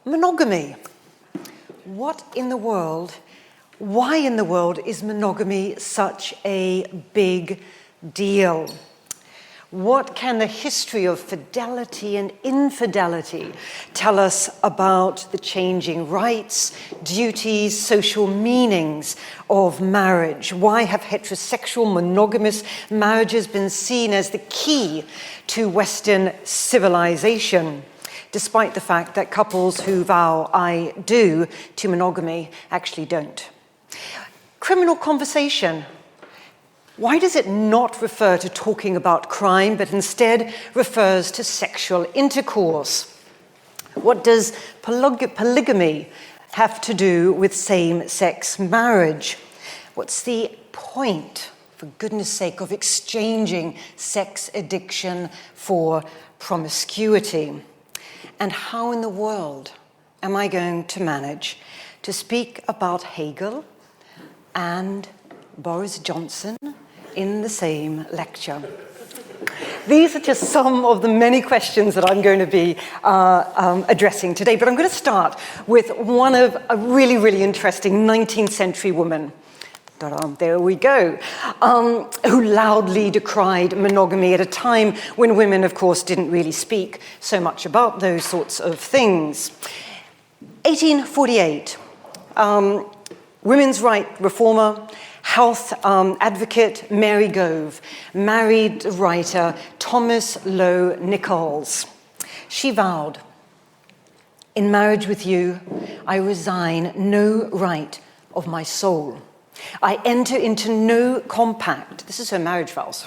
Monogamy. What in the world, why in the world is monogamy such a big deal? What can the history of fidelity and infidelity tell us about the changing rights, duties, social meanings of marriage? Why have heterosexual monogamous marriages been seen as the key to Western civilization, despite the fact that couples who vow "I do" to monogamy actually don't? Criminal conversation. Why does it not refer to talking about crime, but instead refers to sexual intercourse? What does polygamy have to do with same-sex marriage? What's the point, for goodness sake, of exchanging sex addiction for promiscuity? And how in the world am I going to manage to speak about Hegel and Boris Johnson in the same lecture? These are just some of the many questions that I'm going to be addressing today, but I'm going to start with one of a really, really interesting 19th century woman. There we go, who loudly decried monogamy at a time when women, of course, didn't really speak so much about those sorts of things. 1848, women's rights reformer, health advocate Mary Gove married writer Thomas Low Nichols. She vowed, "In marriage with you, I resign no right of my soul. I enter into no compact," this is her marriage vows,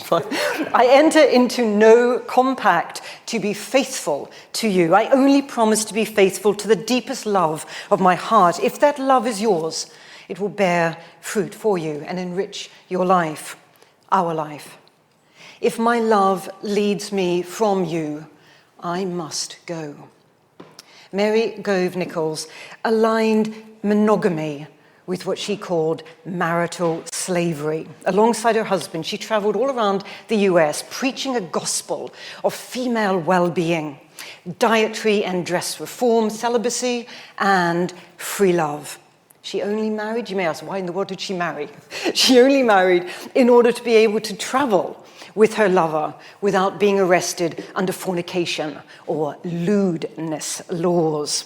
"I enter into no compact to be faithful to you. I only promise to be faithful to the deepest love of my heart. If that love is yours, it will bear fruit for you and enrich your life, our life. If my love leads me from you, I must go." Mary Gove Nichols aligned monogamy with what she called marital slavery. Alongside her husband, she traveled all around the US, preaching a gospel of female well-being, dietary and dress reform, celibacy, and free love. She only married, you may ask, why in the world did she marry? She only married in order to be able to travel with her lover without being arrested under fornication or lewdness laws.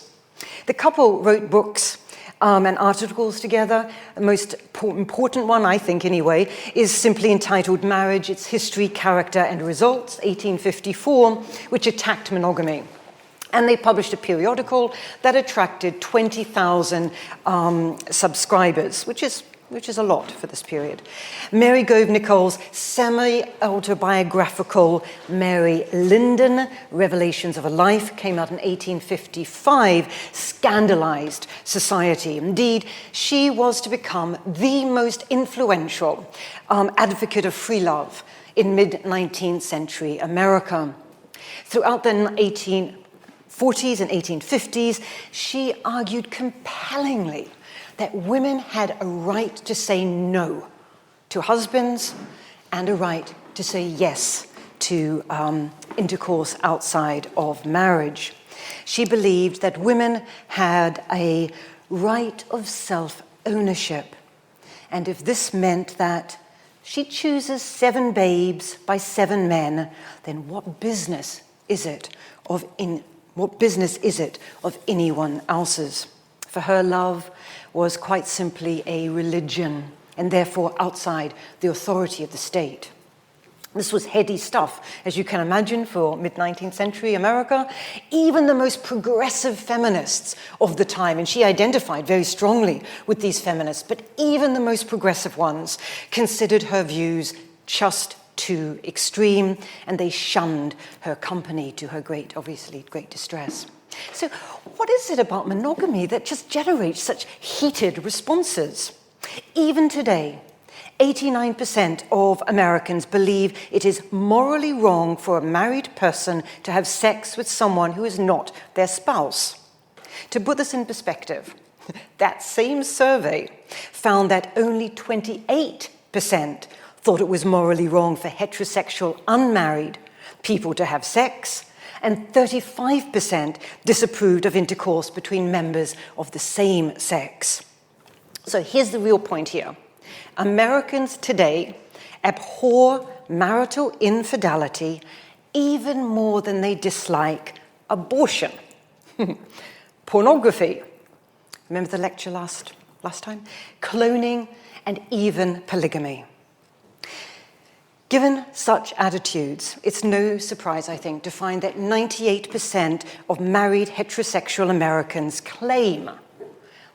The couple wrote books and articles together. The most important one, I think anyway, is simply entitled Marriage, Its History, Character and Results, 1854, which attacked monogamy. And they published a periodical that attracted 20,000 subscribers, which is a lot for this period. Mary Gove Nichols' semi-autobiographical Mary Linden, Revelations of a Life, came out in 1855, scandalized society. Indeed, she was to become the most influential advocate of free love in mid-19th century America. Throughout the 1840s and 1850s, she argued compellingly that women had a right to say no to husbands and a right to say yes to intercourse outside of marriage. She believed that women had a right of self-ownership, and if this meant that she chooses 7 babes by 7 men, then what business is it of anyone else's? For her, love was quite simply a religion, and therefore outside the authority of the state. This was heady stuff, as you can imagine, for mid-19th century America. Even the most progressive feminists of the time, and she identified very strongly with these feminists, but even the most progressive ones considered her views just too extreme, and they shunned her company to her great distress. So what is it about monogamy that just generates such heated responses? Even today, 89% of Americans believe it is morally wrong for a married person to have sex with someone who is not their spouse. To put this in perspective, that same survey found that only 28% thought it was morally wrong for heterosexual unmarried people to have sex, and 35% disapproved of intercourse between members of the same sex. So here's the real point here. Americans today abhor marital infidelity even more than they dislike abortion, pornography, remember the lecture last time? Cloning, and even polygamy. Given such attitudes, it's no surprise, I think, to find that 98% of married heterosexual Americans claim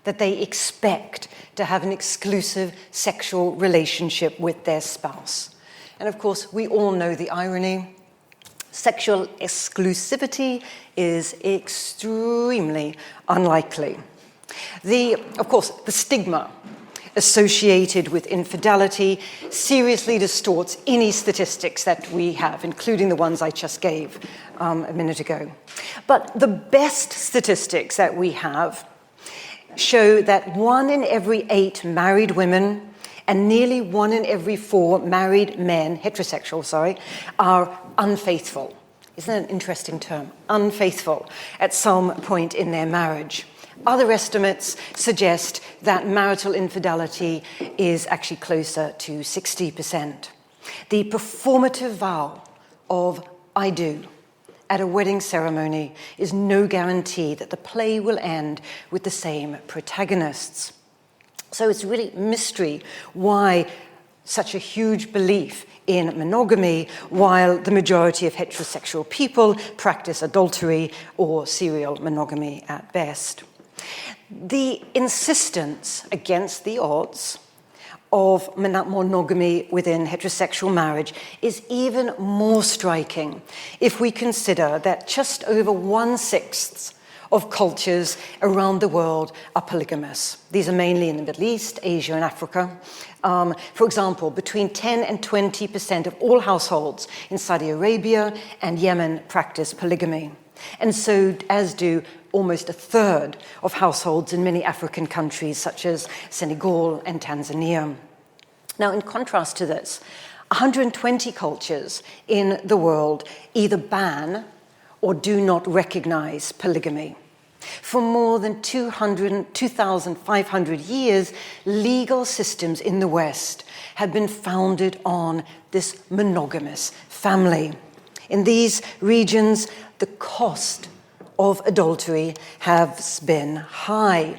that they expect to have an exclusive sexual relationship with their spouse. And of course, we all know the irony. Sexual exclusivity is extremely unlikely. Of course, the stigma associated with infidelity seriously distorts any statistics that we have, including the ones I just gave a minute ago. But the best statistics that we have show that 1 in every 8 married women and nearly 1 in every 4 married men, heterosexual, are unfaithful. Isn't that an interesting term? Unfaithful at some point in their marriage. Other estimates suggest that marital infidelity is actually closer to 60%. The performative vow of "I do" at a wedding ceremony is no guarantee that the play will end with the same protagonists. So it's really a mystery why such a huge belief in monogamy, while the majority of heterosexual people practice adultery or serial monogamy at best. The insistence against the odds of monogamy within heterosexual marriage is even more striking if we consider that just over 1/6 of cultures around the world are polygamous. These are mainly in the Middle East, Asia, and Africa. For example, between 10 and 20% of all households in Saudi Arabia and Yemen practice polygamy. And so, as do almost 1/3 of households in many African countries, such as Senegal and Tanzania. Now, in contrast to this, 120 cultures in the world either ban or do not recognize polygamy. For more than 2,500 years, legal systems in the West have been founded on this monogamous family. In these regions, the cost of adultery has been high.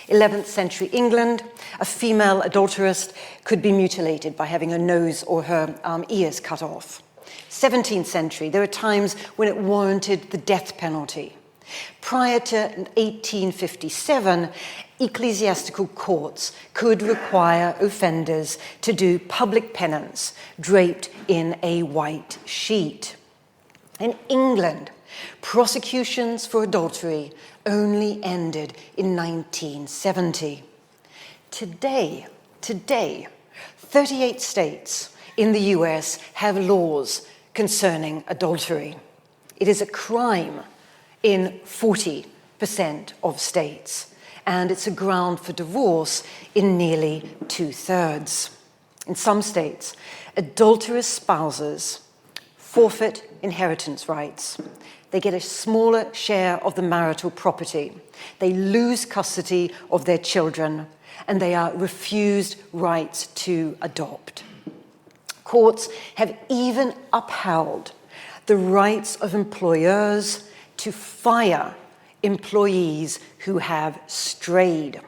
11th century England, a female adulteress could be mutilated by having her nose or her ears cut off. 17th century, there are times when it warranted the death penalty. Prior to 1857, ecclesiastical courts could require offenders to do public penance draped in a white sheet. In England, prosecutions for adultery only ended in 1970. Today, 38 states in the US have laws concerning adultery. It is a crime in 40% of states, and it's a ground for divorce in nearly 2/3. In some states, adulterous spouses forfeit inheritance rights. They get a smaller share of the marital property. They lose custody of their children, and they are refused rights to adopt. Courts have even upheld the rights of employers to fire employees who have strayed,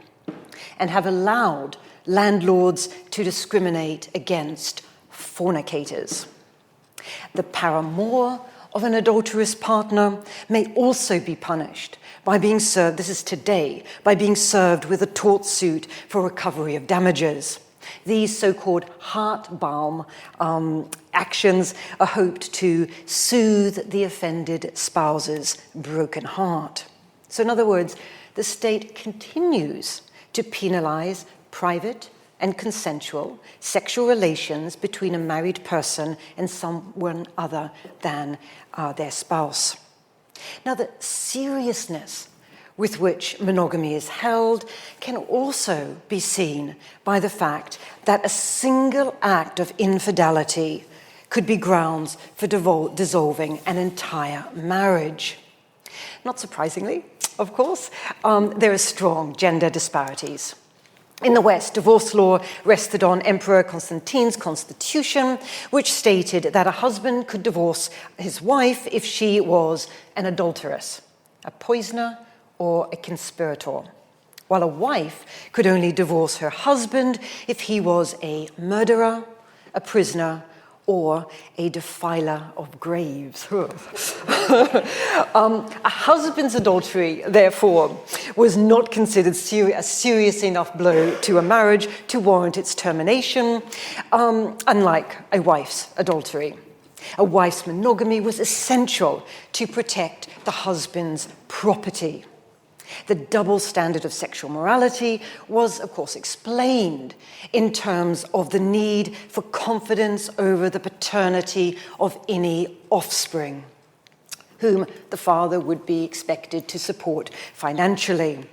and have allowed landlords to discriminate against fornicators. The paramour of an adulterous partner may also be punished by being served, this is today, by being served with a tort suit for recovery of damages. These so-called heart balm actions are hoped to soothe the offended spouse's broken heart. So in other words, the state continues to penalize private and consensual sexual relations between a married person and someone other than their spouse. Now, the seriousness with which monogamy is held can also be seen by the fact that a single act of infidelity could be grounds for dissolving an entire marriage. Not surprisingly, of course, there are strong gender disparities. In the West, divorce law rested on Emperor Constantine's constitution, which stated that a husband could divorce his wife if she was an adulteress, a poisoner, or a conspirator, while a wife could only divorce her husband if he was a murderer, a prisoner, or a defiler of graves. A husband's adultery, therefore, was not considered a serious enough blow to a marriage to warrant its termination, unlike a wife's adultery. A wife's monogamy was essential to protect the husband's property. The double standard of sexual morality was, of course, explained in terms of the need for confidence over the paternity of any offspring, whom the father would be expected to support financially.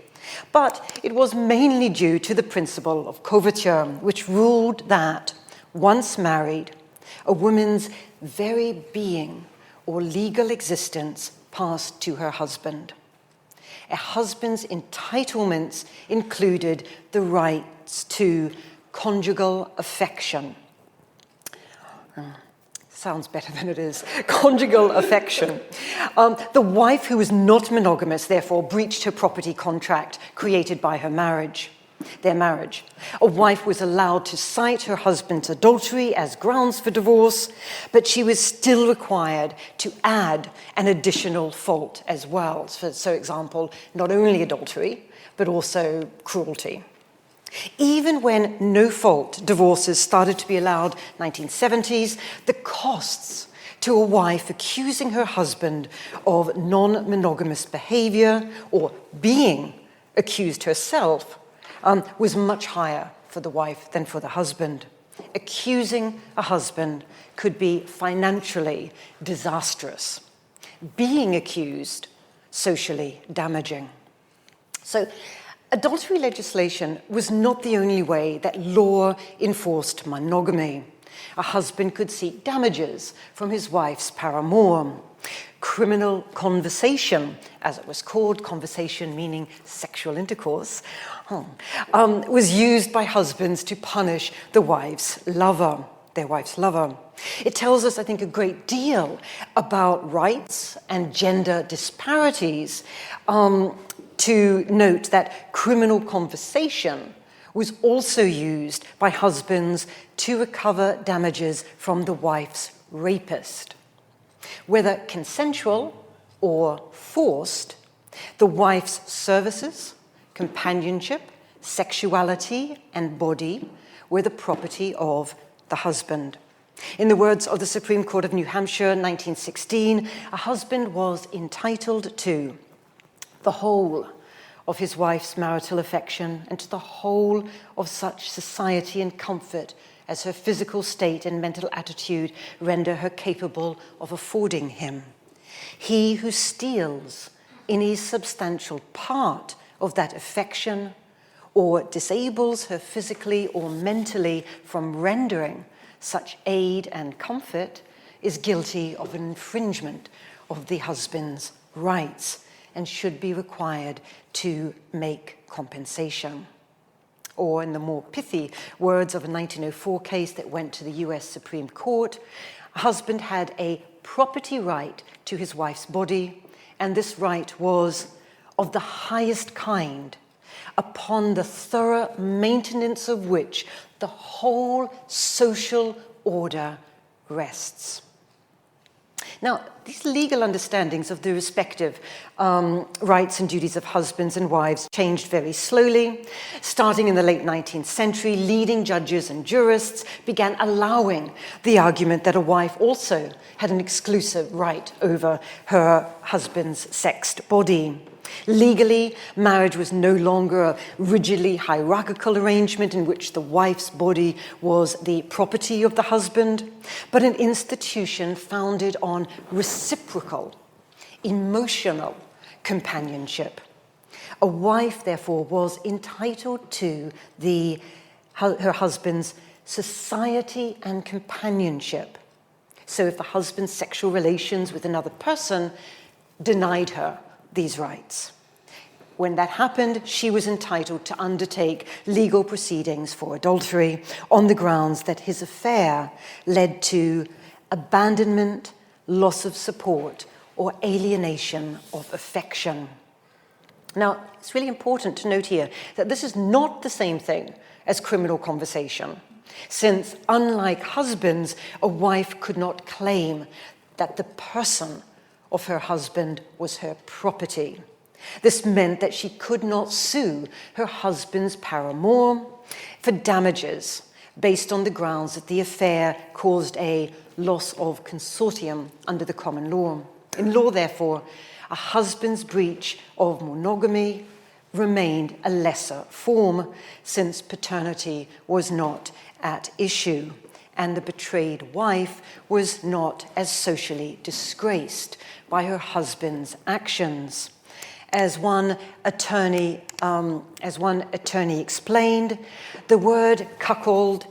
But it was mainly due to the principle of coverture, which ruled that, once married, a woman's very being or legal existence passed to her husband. A husband's entitlements included the rights to conjugal affection. Sounds better than it is. Conjugal affection. The wife who was not monogamous, therefore, breached her property contract created by their marriage. A wife was allowed to cite her husband's adultery as grounds for divorce, but she was still required to add an additional fault as well. So, example, not only adultery, but also cruelty. Even when no-fault divorces started to be allowed in the 1970s, the costs to a wife accusing her husband of non-monogamous behavior or being accused herself was much higher for the wife than for the husband. Accusing a husband could be financially disastrous. Being accused, socially damaging. So, adultery legislation was not the only way that law enforced monogamy. A husband could seek damages from his wife's paramour. Criminal conversation, as it was called, conversation meaning sexual intercourse, was used by husbands to punish their wife's lover. It tells us, I think, a great deal about rights and gender disparities to note that criminal conversation was also used by husbands to recover damages from the wife's rapist. Whether consensual or forced, the wife's services, companionship, sexuality, and body were the property of the husband. In the words of the Supreme Court of New Hampshire, 1916, a husband was entitled to the whole of his wife's marital affection and to the whole of such society and comfort as her physical state and mental attitude render her capable of affording him. He who steals any substantial part of that affection or disables her physically or mentally from rendering such aid and comfort is guilty of an infringement of the husband's rights and should be required to make compensation. Or in the more pithy words of a 1904 case that went to the US Supreme Court, a husband had a property right to his wife's body, and this right was of the highest kind, upon the thorough maintenance of which the whole social order rests. Now, these legal understandings of the respective rights and duties of husbands and wives changed very slowly. Starting in the late 19th century, leading judges and jurists began allowing the argument that a wife also had an exclusive right over her husband's sexed body. Legally, marriage was no longer a rigidly hierarchical arrangement in which the wife's body was the property of the husband, but an institution founded on reciprocal, emotional companionship. A wife, therefore, was entitled to her husband's society and companionship, So if the husband's sexual relations with another person denied her these rights. When that happened, she was entitled to undertake legal proceedings for adultery on the grounds that his affair led to abandonment, loss of support, or alienation of affection. Now, it's really important to note here that this is not the same thing as criminal conversation, since unlike husbands, a wife could not claim that the person of her husband was her property. This meant that she could not sue her husband's paramour for damages based on the grounds that the affair caused a loss of consortium under the common law. In law, therefore, a husband's breach of monogamy remained a lesser form, since paternity was not at issue, and the betrayed wife was not as socially disgraced by her husband's actions. As one attorney explained, the word cuckold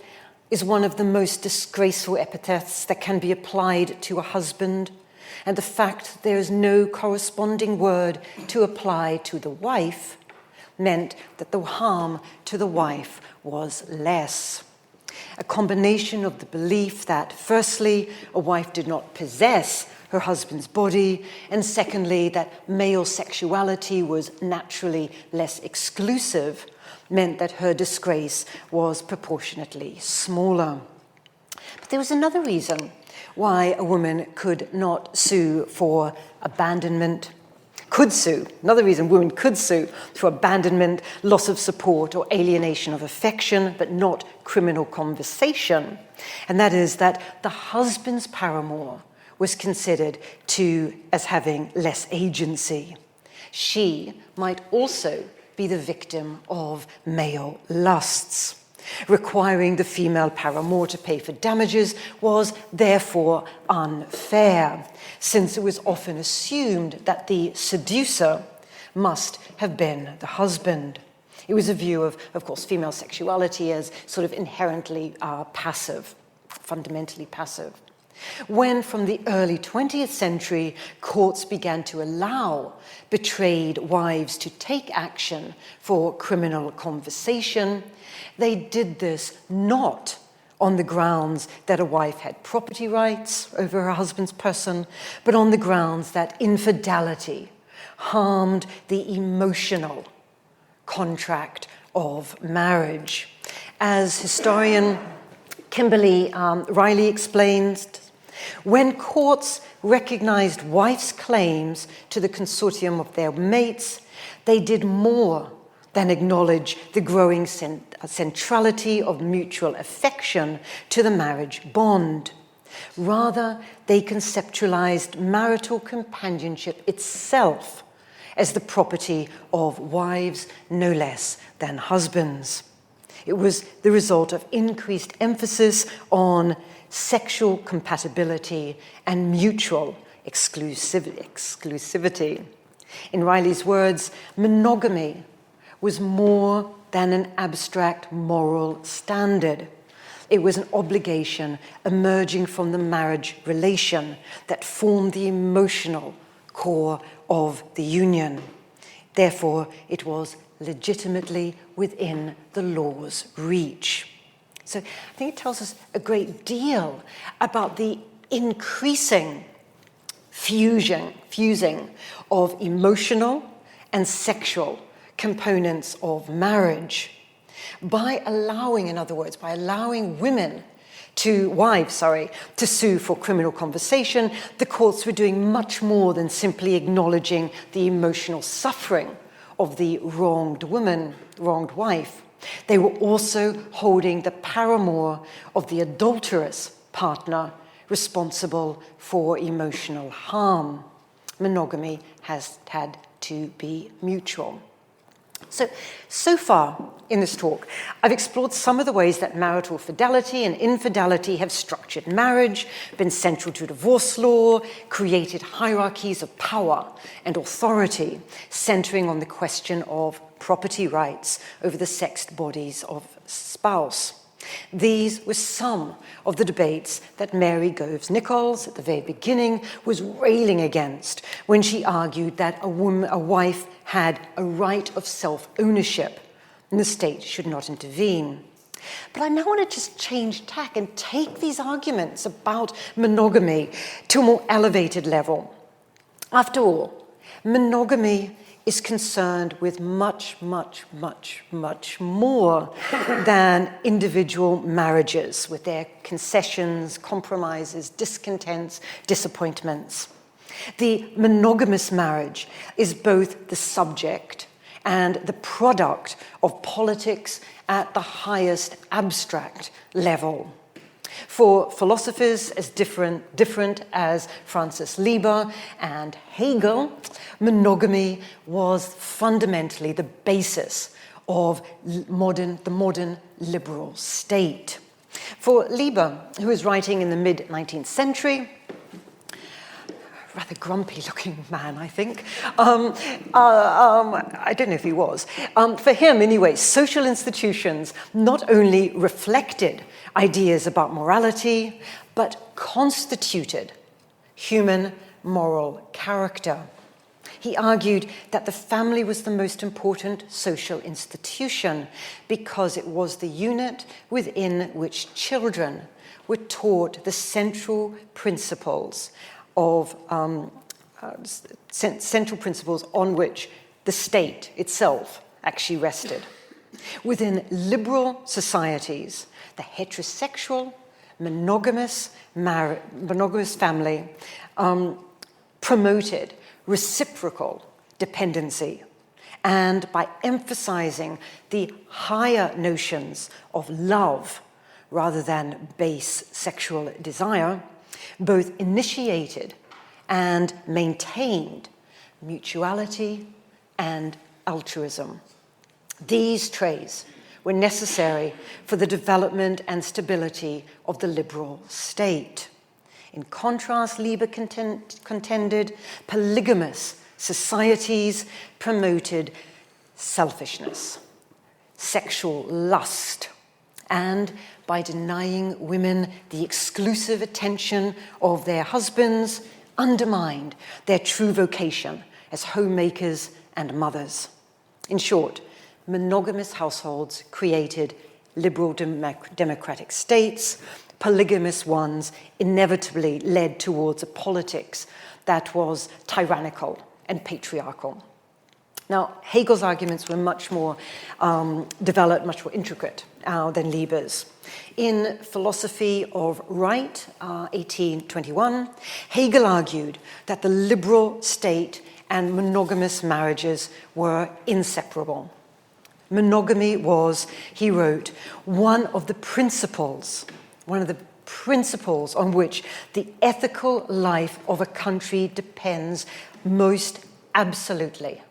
is one of the most disgraceful epithets that can be applied to a husband, and the fact there is no corresponding word to apply to the wife meant that the harm to the wife was less. A combination of the belief that, firstly, a wife did not possess her husband's body, and secondly, that male sexuality was naturally less exclusive, meant that her disgrace was proportionately smaller. But there was another reason why a woman could not sue for abandonment. Another reason women could sue for abandonment, loss of support, or alienation of affection, but not criminal conversation. And that is that the husband's paramour was considered as having less agency. She might also be the victim of male lusts. Requiring the female paramour to pay for damages was therefore unfair, since it was often assumed that the seducer must have been the husband. It was a view of course, female sexuality as sort of inherently passive, fundamentally passive. When, from the early 20th century, courts began to allow betrayed wives to take action for criminal conversation, they did this not on the grounds that a wife had property rights over her husband's person, but on the grounds that infidelity harmed the emotional contract of marriage. As historian Kimberly Riley explains, when courts recognized wives' claims to the consortium of their mates, they did more than acknowledge the growing centrality of mutual affection to the marriage bond. Rather, they conceptualized marital companionship itself as the property of wives no less than husbands. It was the result of increased emphasis on sexual compatibility and mutual exclusivity. In Riley's words, monogamy was more than an abstract moral standard. It was an obligation emerging from the marriage relation that formed the emotional core of the union. Therefore, it was legitimately within the law's reach. So I think it tells us a great deal about the increasing fusing of emotional and sexual components of marriage. By allowing wives to sue for criminal conversation, the courts were doing much more than simply acknowledging the emotional suffering of the wronged wife. They were also holding the paramour of the adulterous partner responsible for emotional harm. Monogamy has had to be mutual. So far in this talk, I've explored some of the ways that marital fidelity and infidelity have structured marriage, been central to divorce law, created hierarchies of power and authority, centering on the question of property rights over the sexed bodies of spouse. These were some of the debates that Mary Goves Nichols, at the very beginning, was railing against when she argued that a wife had a right of self-ownership and the state should not intervene. But I now want to just change tack and take these arguments about monogamy to a more elevated level. After all, monogamy is concerned with much, much, much, much more than individual marriages with their concessions, compromises, discontents, disappointments. The monogamous marriage is both the subject and the product of politics at the highest abstract level. For philosophers as different as Francis Lieber and Hegel, monogamy was fundamentally the basis of the modern liberal state. For Lieber, who was writing in the mid-19th century, rather grumpy-looking man, I think. I don't know if he was. For him, anyway, social institutions not only reflected ideas about morality, but constituted human moral character. He argued that the family was the most important social institution because it was the unit within which children were taught the central principles on which the state itself actually rested. Within liberal societies, the heterosexual, monogamous family promoted reciprocal dependency, and by emphasizing the higher notions of love rather than base sexual desire, both initiated and maintained mutuality and altruism. These traits were necessary for the development and stability of the liberal state. In contrast, Lieber contended polygamous societies promoted selfishness, sexual lust, and by denying women the exclusive attention of their husbands, undermined their true vocation as homemakers and mothers. In short, monogamous households created liberal democratic states. Polygamous ones inevitably led towards a politics that was tyrannical and patriarchal. Now, Hegel's arguments were much more developed, much more intricate than Lieber's. In Philosophy of Right, 1821, Hegel argued that the liberal state and monogamous marriages were inseparable. Monogamy was, he wrote, one of the principles on which the ethical life of a country depends most absolutely.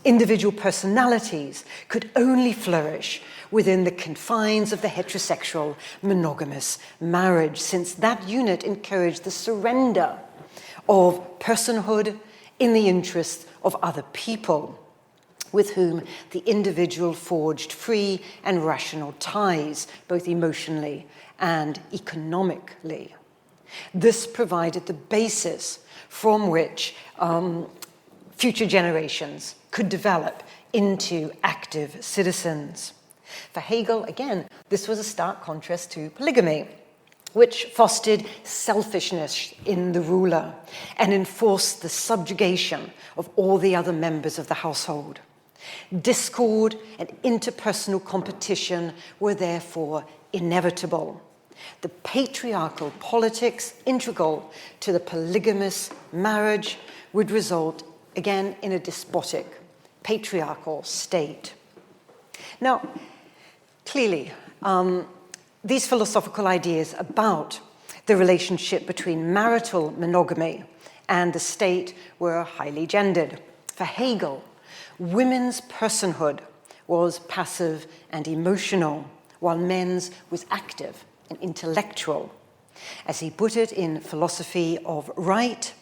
Individual personalities could only flourish within the confines of the heterosexual monogamous marriage, since that unit encouraged the surrender of personhood in the interests of other people, with whom the individual forged free and rational ties, both emotionally and economically. This provided the basis from which future generations could develop into active citizens. For Hegel, again, this was a stark contrast to polygamy, which fostered selfishness in the ruler and enforced the subjugation of all the other members of the household. Discord and interpersonal competition were therefore inevitable. The patriarchal politics integral to the polygamous marriage would result, again, in a despotic, patriarchal state. Now, clearly, these philosophical ideas about the relationship between marital monogamy and the state were highly gendered. For Hegel, women's personhood was passive and emotional, while men's was active and intellectual. As he put it in Philosophy of Right,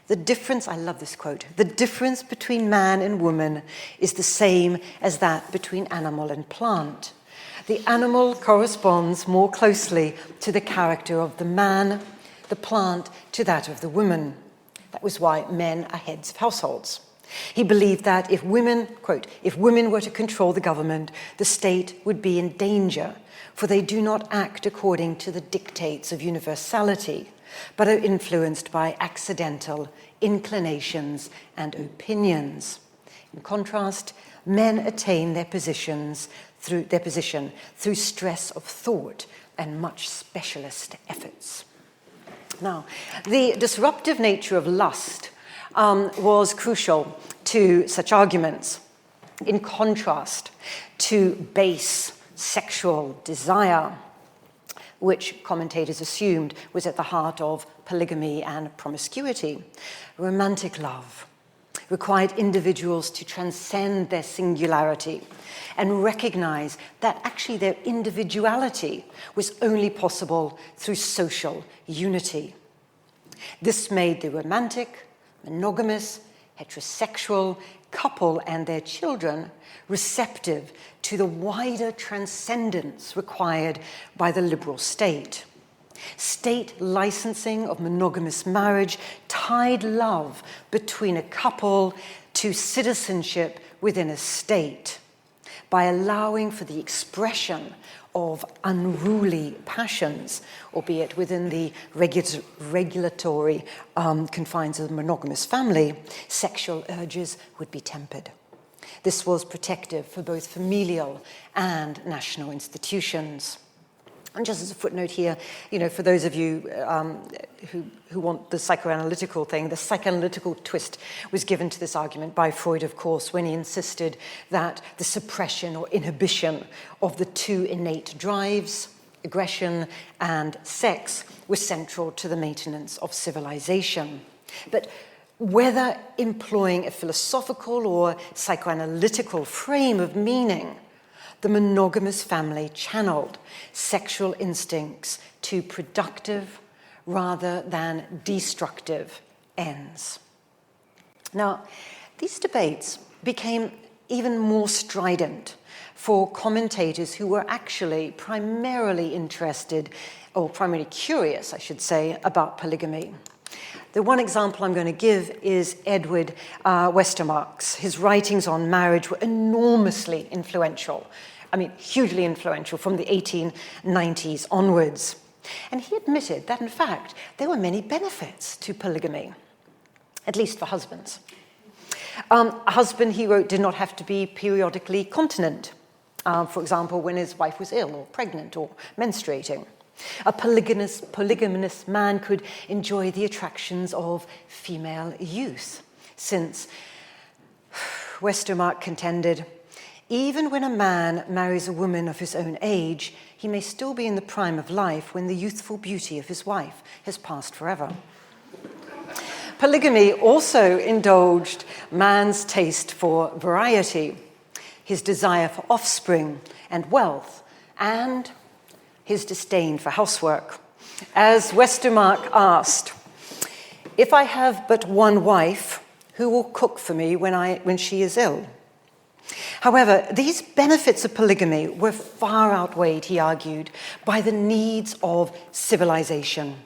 the difference, I love this quote, the difference between man and woman is the same as that between animal and plant. The animal corresponds more closely to the character of the man, the plant to that of the woman. That was why men are heads of households. He believed that if women, quote, if women were to control the government, the state would be in danger, for they do not act according to the dictates of universality, but are influenced by accidental inclinations and opinions. In contrast, men attain their position through stress of thought and much specialist efforts. Now, the disruptive nature of lust was crucial to such arguments, in contrast to base sexual desire, which commentators assumed was at the heart of polygamy and promiscuity. Romantic love required individuals to transcend their singularity and recognize that actually their individuality was only possible through social unity. This made the romantic, monogamous, heterosexual couple and their children receptive to the wider transcendence required by the liberal state. State licensing of monogamous marriage tied love between a couple to citizenship within a state by allowing for the expression of unruly passions, albeit within the regulatory confines of the monogamous family. Sexual urges would be tempered. This was protective for both familial and national institutions. And just as a footnote here, for those of you who want the psychoanalytical thing, the psychoanalytical twist was given to this argument by Freud, of course, when he insisted that the suppression or inhibition of the two innate drives, aggression and sex, was central to the maintenance of civilization. But whether employing a philosophical or psychoanalytical frame of meaning, the monogamous family channeled sexual instincts to productive rather than destructive ends. Now, these debates became even more strident for commentators who were actually primarily interested, or primarily curious, I should say, about polygamy. The one example I'm going to give is Edward Westermarck's. His writings on marriage were enormously influential. Hugely influential from the 1890s onwards. And he admitted that, in fact, there were many benefits to polygamy, at least for husbands. A husband, he wrote, did not have to be periodically continent, for example, when his wife was ill or pregnant or menstruating. A polygamous man could enjoy the attractions of female youth, since Westermarck contended, even when a man marries a woman of his own age, he may still be in the prime of life when the youthful beauty of his wife has passed forever. Polygamy also indulged man's taste for variety, his desire for offspring and wealth, and his disdain for housework. As Westermarck asked, "If I have but one wife, who will cook for me when she is ill?" However, these benefits of polygamy were far outweighed, he argued, by the needs of civilization,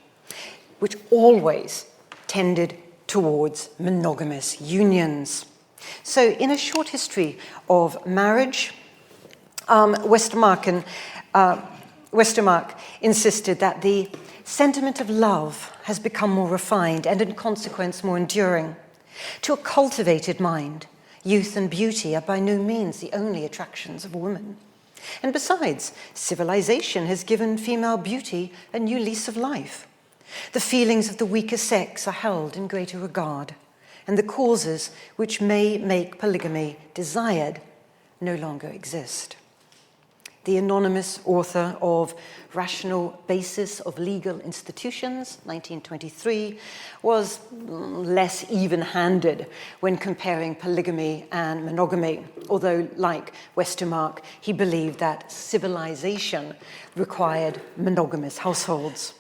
which always tended towards monogamous unions. So, in a short history of marriage, Westermarck insisted that the sentiment of love has become more refined and, in consequence, more enduring. To a cultivated mind, youth and beauty are by no means the only attractions of a woman. And besides, civilization has given female beauty a new lease of life. The feelings of the weaker sex are held in greater regard, and the causes which may make polygamy desired no longer exist. The anonymous author of Rational Basis of Legal Institutions, 1923, was less even-handed when comparing polygamy and monogamy, although, like Westermarck, he believed that civilization required monogamous households.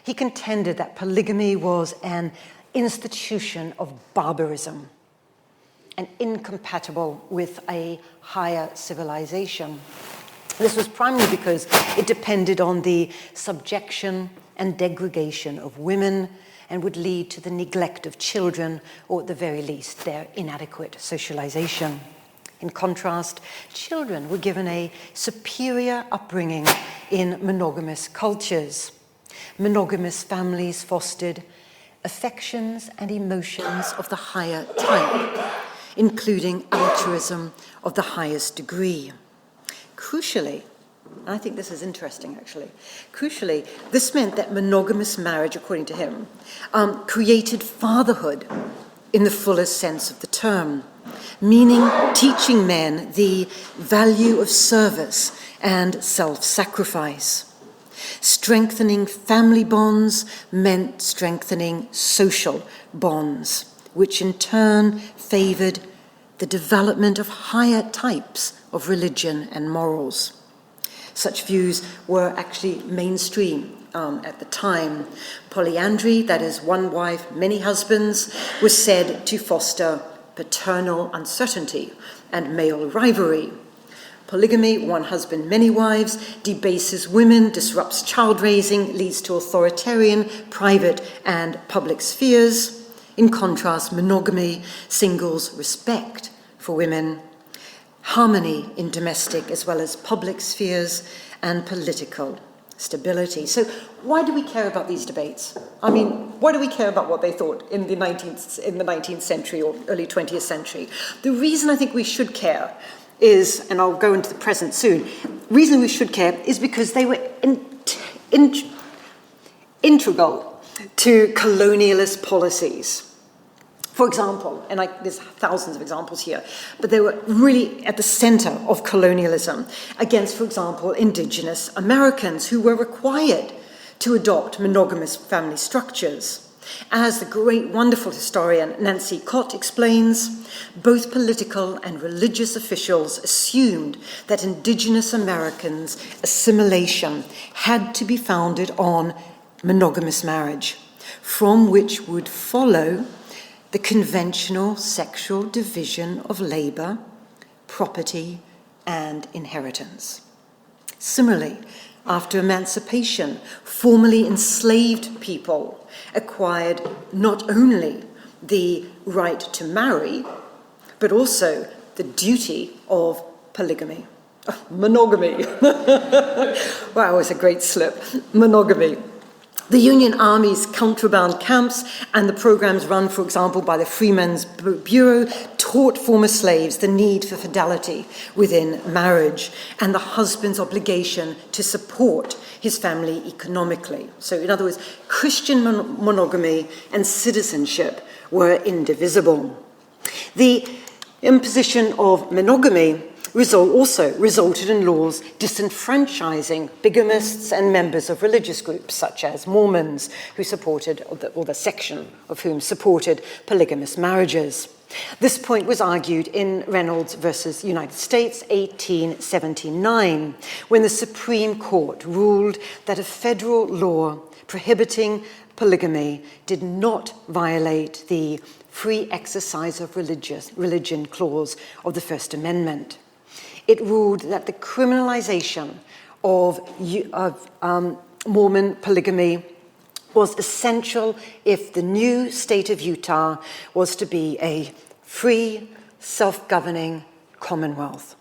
He contended that polygamy was an institution of barbarism and incompatible with a higher civilization. This was primarily because it depended on the subjection and degradation of women and would lead to the neglect of children, or at the very least, their inadequate socialization. In contrast, children were given a superior upbringing in monogamous cultures. Monogamous families fostered affections and emotions of the higher type, including altruism of the highest degree. Crucially, and I think this is interesting actually, crucially, this meant that monogamous marriage, according to him, created fatherhood in the fullest sense of the term, meaning teaching men the value of service and self-sacrifice. Strengthening family bonds meant strengthening social bonds, which in turn favored the development of higher types of religion and morals. Such views were actually mainstream at the time. Polyandry, that is one wife, many husbands, was said to foster paternal uncertainty and male rivalry. Polygamy, one husband, many wives, debases women, disrupts child raising, leads to authoritarian, private and public spheres. In contrast, monogamy signals respect for women, harmony in domestic as well as public spheres, and political stability. So why do we care about these debates? I mean, why do we care about what they thought in the 19th century or early 20th century? The reason I think we should care is, and I'll go into the present soon, the reason we should care is because they were integral to colonialist policies. For example, and there's thousands of examples here, but they were really at the center of colonialism against, for example, indigenous Americans who were required to adopt monogamous family structures. As the great, wonderful historian Nancy Cott explains, both political and religious officials assumed that indigenous Americans' assimilation had to be founded on monogamous marriage, from which would follow the conventional sexual division of labor, property, and inheritance. Similarly, after emancipation, formerly enslaved people acquired not only the right to marry, but also the duty of polygamy. Monogamy. Wow, it was a great slip. Monogamy. The Union Army's contraband camps and the programs run, for example, by the Freedmen's Bureau taught former slaves the need for fidelity within marriage and the husband's obligation to support his family economically. So, in other words, Christian monogamy and citizenship were indivisible. The imposition of monogamy also resulted in laws disenfranchising bigamists and members of religious groups such as Mormons, who supported, or the section of whom supported polygamous marriages. This point was argued in Reynolds versus United States, 1879, when the Supreme Court ruled that a federal law prohibiting polygamy did not violate the free exercise of religion clause of the First Amendment. It ruled that the criminalization of Mormon polygamy was essential if the new state of Utah was to be a free, self-governing commonwealth.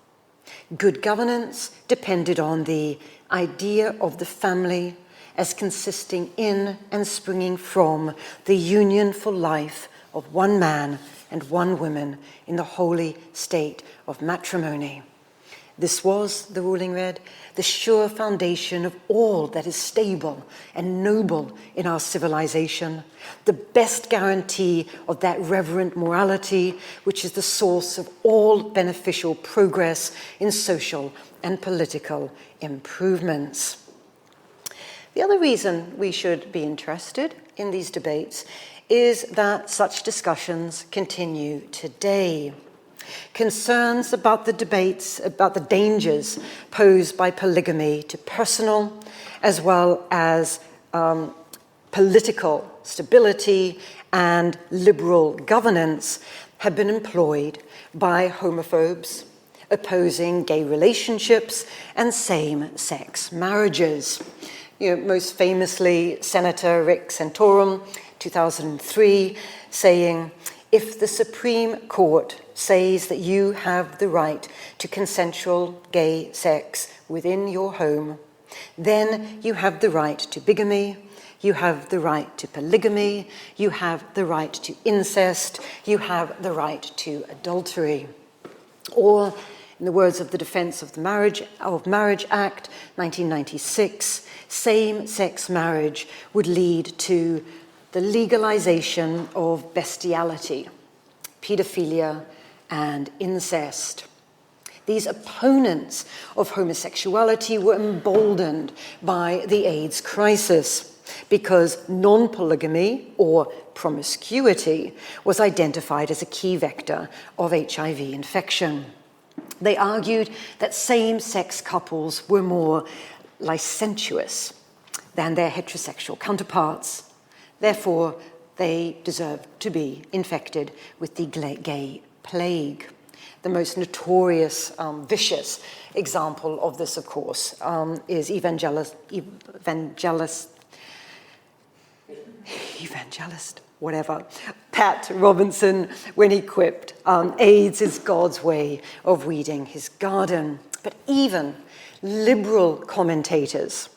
Good governance depended on the idea of the family as consisting in and springing from the union for life of one man and one woman in the holy state of matrimony. This was, the ruling read, the sure foundation of all that is stable and noble in our civilization, the best guarantee of that reverent morality which is the source of all beneficial progress in social and political improvements. The other reason we should be interested in these debates is that such discussions continue today. Concerns about the debates, about the dangers posed by polygamy to personal as well as political stability and liberal governance have been employed by homophobes, opposing gay relationships and same-sex marriages. Most famously, Senator Rick Santorum, 2003, saying, "If the Supreme Court says that you have the right to consensual gay sex within your home, then you have the right to bigamy, you have the right to polygamy, you have the right to incest, you have the right to adultery." Or, in the words of the Defense of Marriage Act, 1996, same-sex marriage would lead to the legalization of bestiality, pedophilia, and incest. These opponents of homosexuality were emboldened by the AIDS crisis because non-polygamy or promiscuity was identified as a key vector of HIV infection. They argued that same-sex couples were more licentious than their heterosexual counterparts. Therefore, they deserved to be infected with the gay plague. The most notorious, vicious example of this, of course, is evangelist, Pat Robinson, when he quipped, "AIDS is God's way of weeding his garden." But even liberal commentators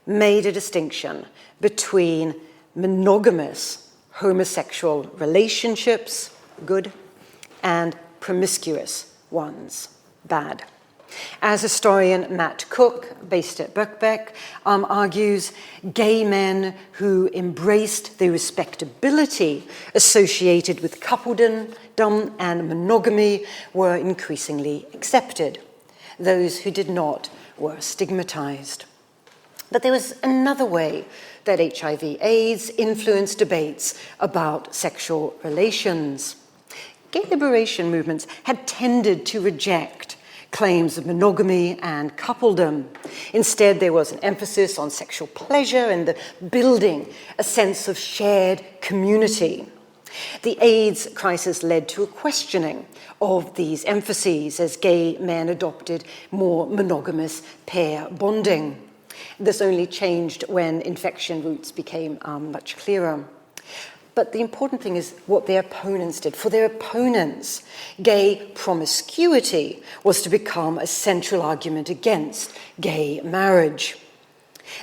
made a distinction between monogamous homosexual relationships, good, and promiscuous ones, bad. As historian Matt Cook, based at Birkbeck, argues, gay men who embraced the respectability associated with coupledom and monogamy were increasingly accepted. Those who did not were stigmatized. But there was another way that HIV/AIDS influenced debates about sexual relations. Gay liberation movements had tended to reject claims of monogamy and coupledom. Instead, there was an emphasis on sexual pleasure and the building a sense of shared community. The AIDS crisis led to a questioning of these emphases as gay men adopted more monogamous pair bonding. This only changed when infection routes became much clearer. But the important thing is what their opponents did. For their opponents, gay promiscuity was to become a central argument against gay marriage.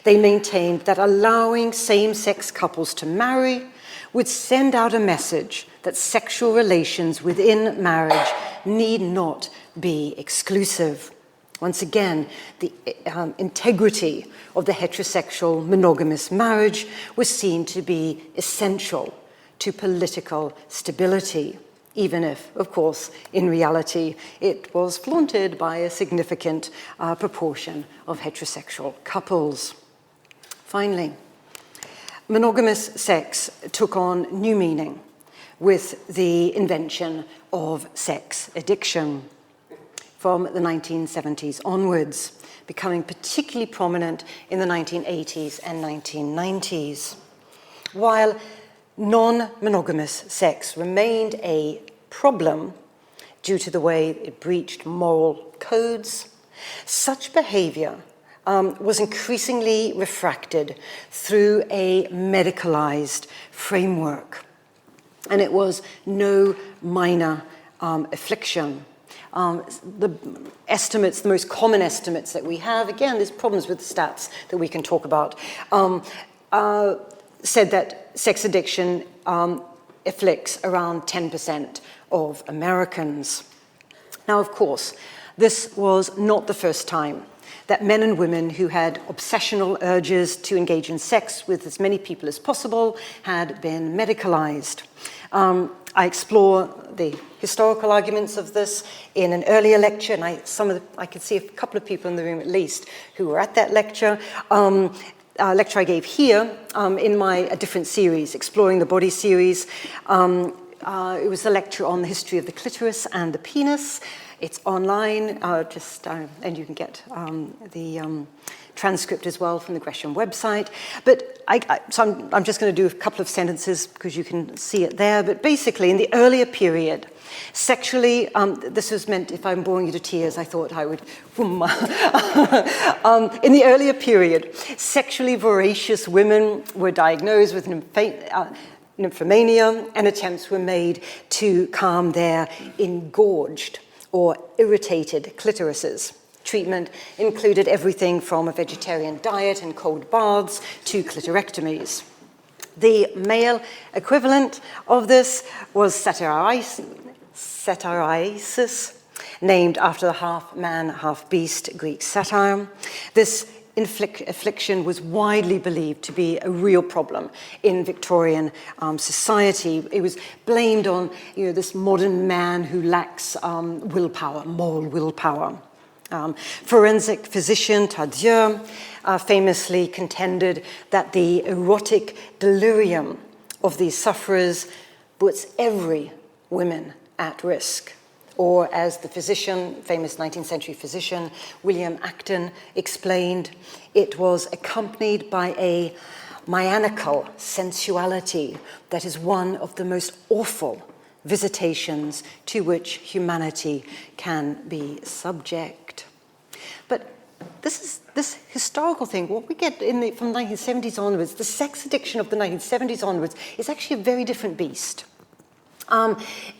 They maintained that allowing same-sex couples to marry would send out a message that sexual relations within marriage need not be exclusive. Once again, the integrity of the heterosexual monogamous marriage was seen to be essential to political stability, even if, of course, in reality, it was flaunted by a significant proportion of heterosexual couples. Finally, monogamous sex took on new meaning with the invention of sex addiction from the 1970s onwards, becoming particularly prominent in the 1980s and 1990s. While non-monogamous sex remained a problem due to the way it breached moral codes, such behavior was increasingly refracted through a medicalized framework. And it was no minor affliction. The most common estimates that we have, again, there's problems with the stats that we can talk about, said that sex addiction afflicts around 10% of Americans. Now, of course, this was not the first time that men and women who had obsessional urges to engage in sex with as many people as possible had been medicalized. I explore the historical arguments of this in an earlier lecture, and I can see a couple of people in the room at least who were at that lecture. Lecture I gave here in a different series, Exploring the Body series. It was a lecture on the history of the clitoris and the penis. It's online, and you can get the transcript as well from the Gresham website. But I'm just going to do a couple of sentences because you can see it there. But basically, in the earlier period, sexually, this was meant, if I'm boring you to tears, I thought I would. In the earlier period, sexually voracious women were diagnosed with nymphomania, and attempts were made to calm their engorged or irritated clitorises. Treatment included everything from a vegetarian diet and cold baths to clitorectomies. The male equivalent of this was satiriasis, named after the half-man, half-beast Greek satyr. This affliction was widely believed to be a real problem in Victorian society. It was blamed on, this modern man who lacks willpower, moral willpower. Forensic physician Tardieu famously contended that the erotic delirium of these sufferers puts every woman at risk. Or as the physician, famous 19th century physician, William Acton explained, it was accompanied by a maniacal sensuality that is one of the most awful visitations to which humanity can be subject. But this historical thing, what we get from the 1970s onwards, the sex addiction of the 1970s onwards, is actually a very different beast.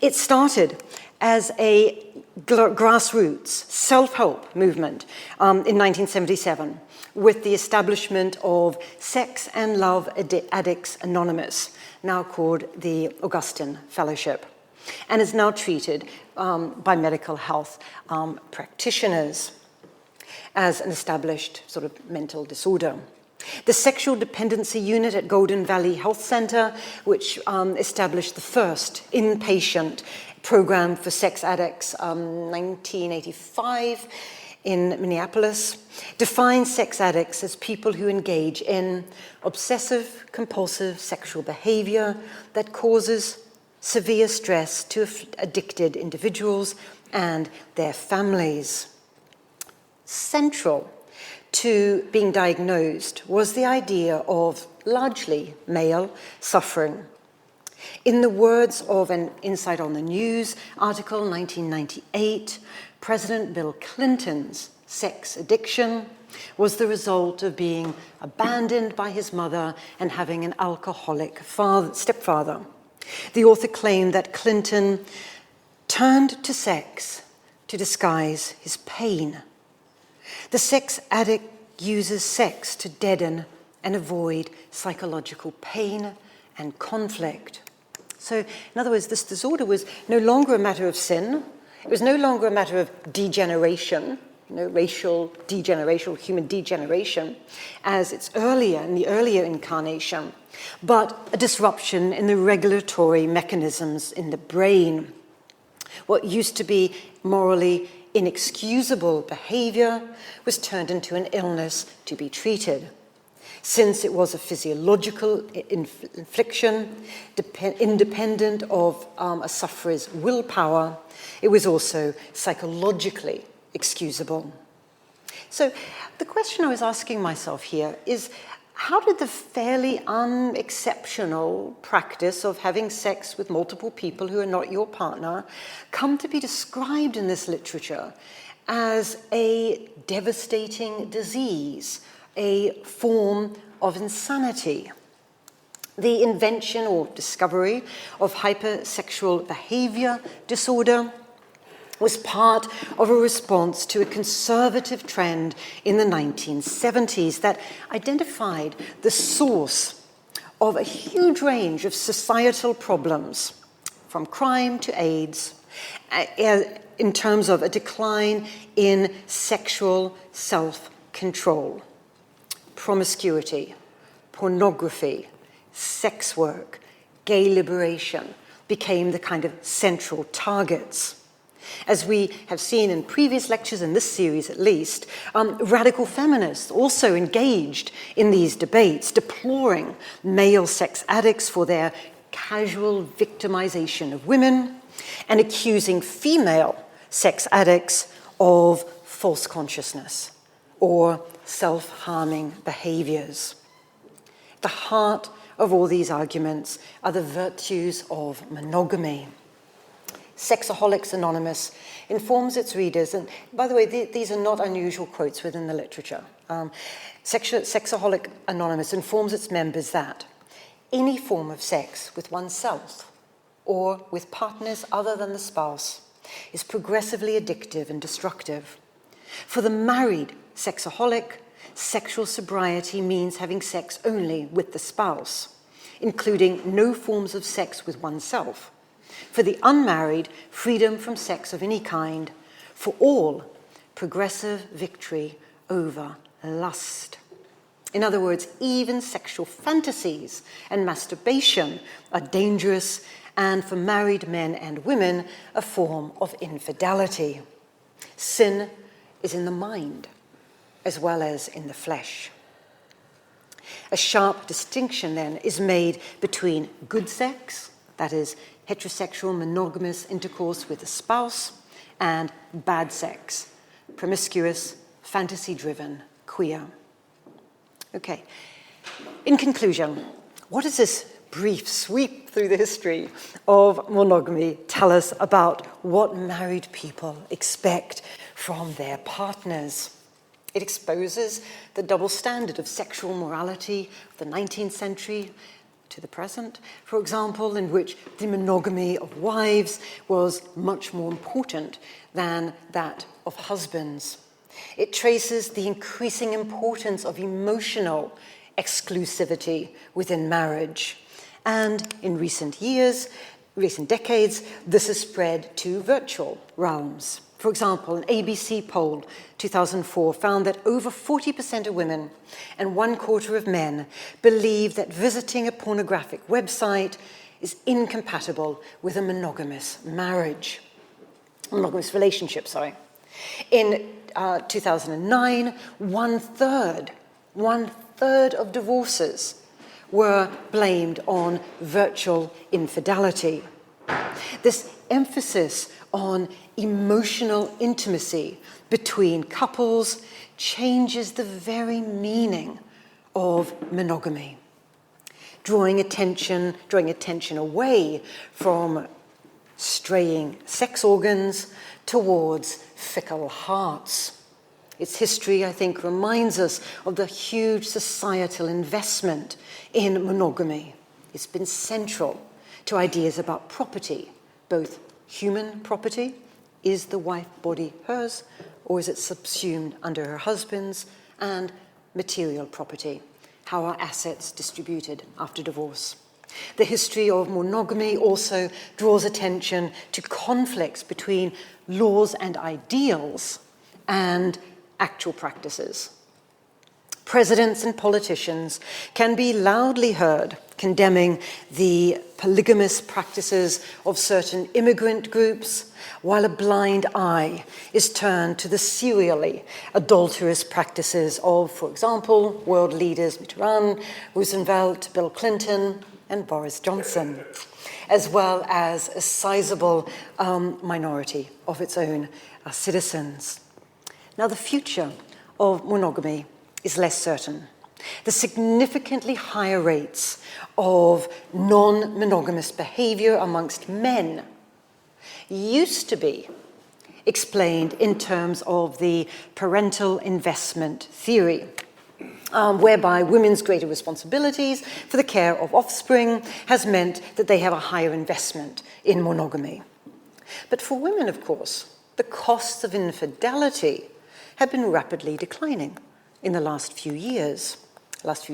It started as a grassroots self-help movement in 1977 with the establishment of Sex and Love Addicts Anonymous, now called the Augustine Fellowship, and is now treated by medical health practitioners as an established sort of mental disorder. The Sexual Dependency Unit at Golden Valley Health Center, which established the first inpatient program for sex addicts, 1985 in Minneapolis, defines sex addicts as people who engage in obsessive compulsive sexual behavior that causes severe stress to addicted individuals and their families. Central to being diagnosed was the idea of largely male suffering. In the words of an Insight on the News article, 1998, President Bill Clinton's sex addiction was the result of being abandoned by his mother and having an alcoholic stepfather. The author claimed that Clinton turned to sex to disguise his pain. The sex addict uses sex to deaden and avoid psychological pain and conflict. So, in other words, this disorder was no longer a matter of sin. It was no longer a matter of degeneration, racial degeneration, human degeneration, as it's in the earlier incarnation, but a disruption in the regulatory mechanisms in the brain. What used to be morally inexcusable behavior was turned into an illness to be treated. Since it was a physiological infliction, independent of a sufferer's willpower, it was also psychologically excusable. So the question I was asking myself here is, how did the fairly unexceptional practice of having sex with multiple people who are not your partner come to be described in this literature as a devastating disease, a form of insanity? The invention or discovery of hypersexual behavior disorder was part of a response to a conservative trend in the 1970s that identified the source of a huge range of societal problems, from crime to AIDS, in terms of a decline in sexual self-control. Promiscuity, pornography, sex work, gay liberation became the kind of central targets. As we have seen in previous lectures, in this series at least, radical feminists also engaged in these debates, deploring male sex addicts for their casual victimization of women and accusing female sex addicts of false consciousness or self-harming behaviors. At the heart of all these arguments are the virtues of monogamy. Sexaholics Anonymous informs its readers, and by the way, these are not unusual quotes within the literature. Sexaholic Anonymous informs its members that any form of sex with oneself or with partners other than the spouse is progressively addictive and destructive. For the married sexaholic, sexual sobriety means having sex only with the spouse, including no forms of sex with oneself. For the unmarried, freedom from sex of any kind. For all, progressive victory over lust. In other words, even sexual fantasies and masturbation are dangerous, and for married men and women, a form of infidelity. Sin is in the mind as well as in the flesh. A sharp distinction then is made between good sex, that is, heterosexual monogamous intercourse with a spouse, and bad sex, promiscuous, fantasy-driven, queer. Okay, in conclusion, what does this brief sweep through the history of monogamy tell us about what married people expect from their partners? It exposes the double standard of sexual morality of the 19th century to the present, for example, in which the monogamy of wives was much more important than that of husbands. It traces the increasing importance of emotional exclusivity within marriage. And in recent decades, this has spread to virtual realms. For example, an ABC poll, 2004, found that over 40% of women and 1/4 of men believe that visiting a pornographic website is incompatible with a monogamous relationship. In 2009, one third of divorces were blamed on virtual infidelity. This emphasis on emotional intimacy between couples changes the very meaning of monogamy, drawing attention away from straying sex organs towards fickle hearts. Its history, I think, reminds us of the huge societal investment in monogamy. It's been central to ideas about property, both human property, is the wife body hers, or is it subsumed under her husband's, and material property, how are assets distributed after divorce. The history of monogamy also draws attention to conflicts between laws and ideals and actual practices. Presidents and politicians can be loudly heard condemning the polygamous practices of certain immigrant groups, while a blind eye is turned to the serially adulterous practices of, for example, world leaders Mitterrand, Roosevelt, Bill Clinton, and Boris Johnson, as well as a sizable minority of its own citizens. Now, the future of monogamy is less certain. The significantly higher rates of non-monogamous behavior amongst men used to be explained in terms of the parental investment theory, whereby women's greater responsibilities for the care of offspring has meant that they have a higher investment in monogamy. But for women, of course, the costs of infidelity have been rapidly declining in the last few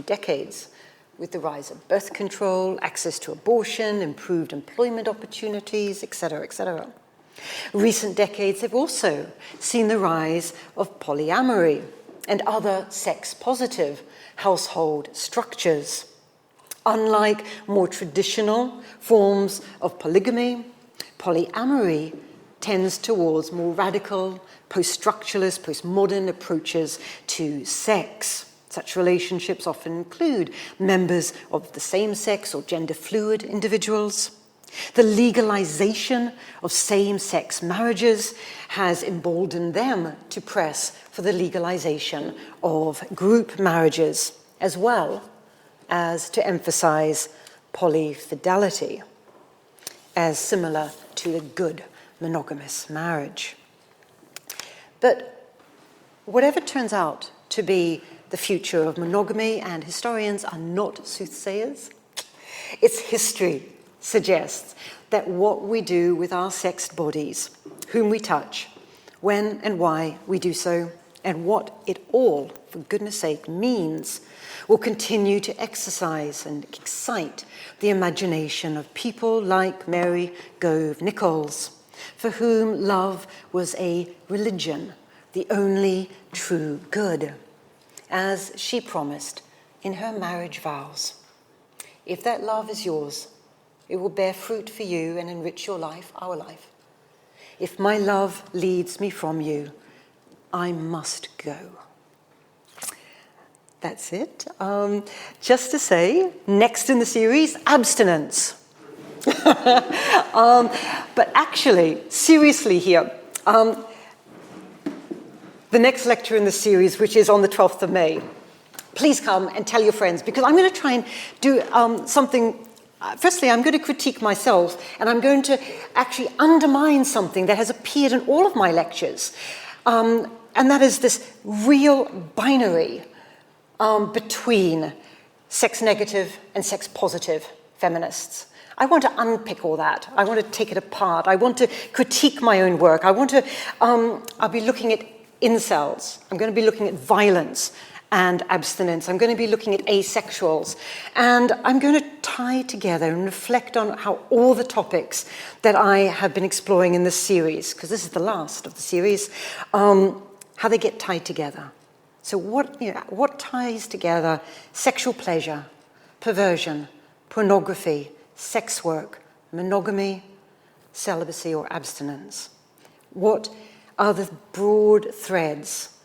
decades, with the rise of birth control, access to abortion, improved employment opportunities, etc., etc. Recent decades have also seen the rise of polyamory and other sex-positive household structures. Unlike more traditional forms of polygamy, polyamory tends towards more radical, post-structuralist, postmodern approaches to sex. Such relationships often include members of the same sex or gender-fluid individuals. The legalization of same-sex marriages has emboldened them to press for the legalization of group marriages, as well as to emphasize polyfidelity as similar to a good monogamous marriage. But whatever turns out to be the future of monogamy, and historians are not soothsayers, its history suggests that what we do with our sexed bodies, whom we touch, when and why we do so, and what it all, for goodness sake, means, will continue to exercise and excite the imagination of people like Mary Gove Nichols, for whom love was a religion, the only true good, as she promised in her marriage vows. If that love is yours, it will bear fruit for you and enrich your life, our life. If my love leads me from you, I must go. That's it. Just to say, next in the series, abstinence. But actually, seriously here, the next lecture in the series, which is on the 12th of May, please come and tell your friends, because I'm going to try and do something. Firstly, I'm going to critique myself, and I'm going to actually undermine something that has appeared in all of my lectures, and that is this real binary between sex-negative and sex-positive feminists. I want to unpick all that. I want to take it apart. I want to critique my own work. I'll be looking at incels. I'm going to be looking at violence and abstinence. I'm going to be looking at asexuals. And I'm going to tie together and reflect on how all the topics that I have been exploring in this series, because this is the last of the series, how they get tied together. So what ties together sexual pleasure, perversion, pornography, sex work, monogamy, celibacy, or abstinence? What are the broad threads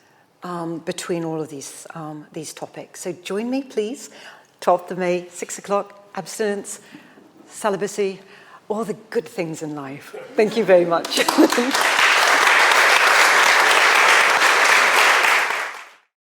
between all of these topics? So join me, please. 12th of May, 6 o'clock, abstinence, celibacy, all the good things in life. Thank you very much.